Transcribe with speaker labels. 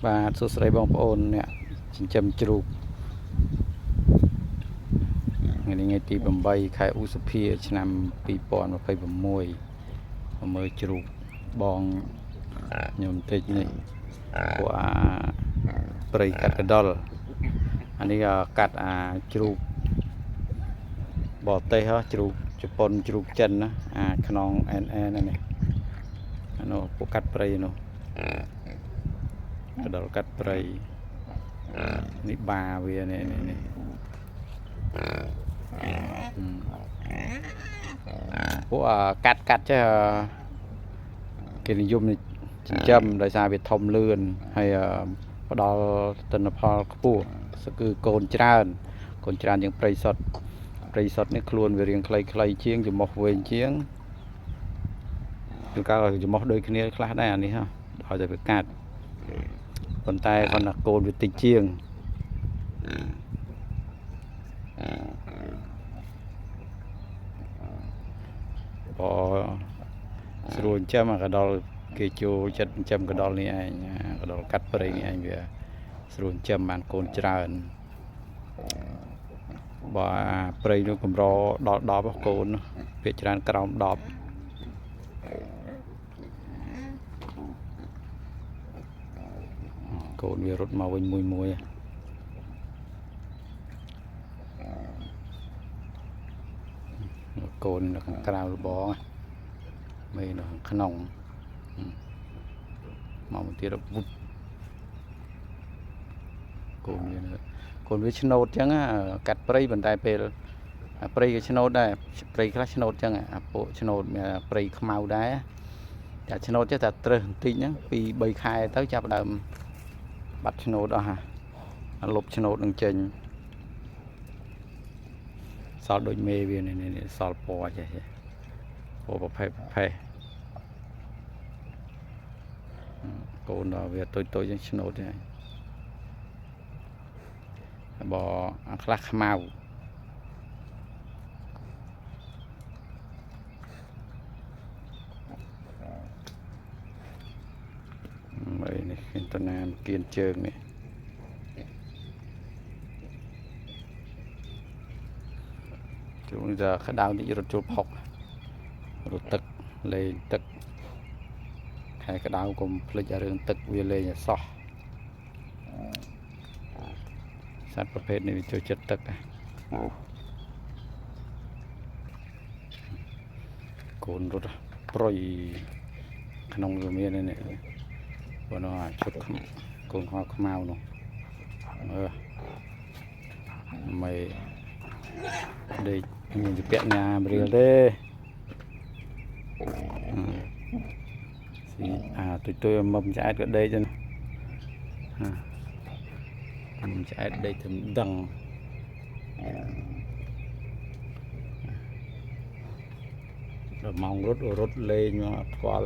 Speaker 1: បាទសួស្តីបងប្អូនអ្នកចិញ្ចឹមជ្រូកថ្ងៃទី8ខែឧសភាឆ្នាំ2026មើលជ្រូកបងខ្ញុំតិចនេះពួកព្រៃកាត់កដុលអានេះកាត់ជ្រូកបរទេសជ្រូកជប៉ុនជ្រូកចិនណាខ្នងអែននេះនោះពួកកាត់ព្រៃនោះកដុលកាត់ព្រៃនេះបាវានេះពួកកាត់ចេះគេនិយមចិញ្ចឹមដោយសារវាធំលឿនហើយផ្ដល់ទិន្នផលខ្ពស់គឺកូនច្រើនជាងព្រៃសុទ្ធនេះខ្លួនវារាងខ្លីជាងចំមុះវែងជាងគឺកាលចំមុះដូចគ្នាខ្លះដែរអានេះឲ្យតែវាកាត់ប៉ុន្តែគាត់ថាកូនវាតិចជាងស្រួលចិញ្ចឹមកដុលគេចូលចិត្តចិញ្ចឹមកដុលនេះឯងកដុលកាត់ព្រៃនេះឯងវាស្រួលចិញ្ចឹមបានកូនច្រើនបើព្រៃនោះកម្រដល់10កូនភាគច្រើនក្រោម10កូនវារត់មកវិញមួយកូននៅខាងក្រៅលបងមេនៅខាងក្នុងមកទៀតវុតកូនវាឆ្នោតចឹងកាត់ព្រៃប៉ុន្តែពេលព្រៃក៏ឆ្នោតដែរព្រៃខ្លះឆ្នោតចឹងពួកឆ្នោតព្រៃខ្មៅដែរតែឆ្នោតចេះតែត្រឹសបន្តិចហ្នឹង2 3ខែទៅចាប់ដើមបាត់ឆ្នោតអស់លុបឆ្នោតនឹងចេញសល់ដូចមេវានេះសល់ពណ៌ចេះពណ៌ប្រភេទកូនដល់វាតូចជាងឆ្នោតហ្នឹងបើខ្លះខ្មៅនេះឃើញតណាមគៀនជើងនេះជួនgiờក្តៅនេះរត់ចូលផុករត់ទឹកលេងទឹកខែក្តៅកុំភ្លេចរឿងទឹកវាលេងឲ្យសោះសត្វប្រភេទនេះវាចូលចិត្តទឹកកូនរត់ប្រុយក្នុងវាមាននេះបើnóឈុតកូនខ្មៅនោះមិនដេកមានជាពាក់ញ៉ាមរៀលទេស៊ីទុយមុំឆ្អែតក៏ដេកចឹងមុំឆ្អែតដេកទៅដឹងដល់ម៉ោងរត់លេងមកផ្គាល់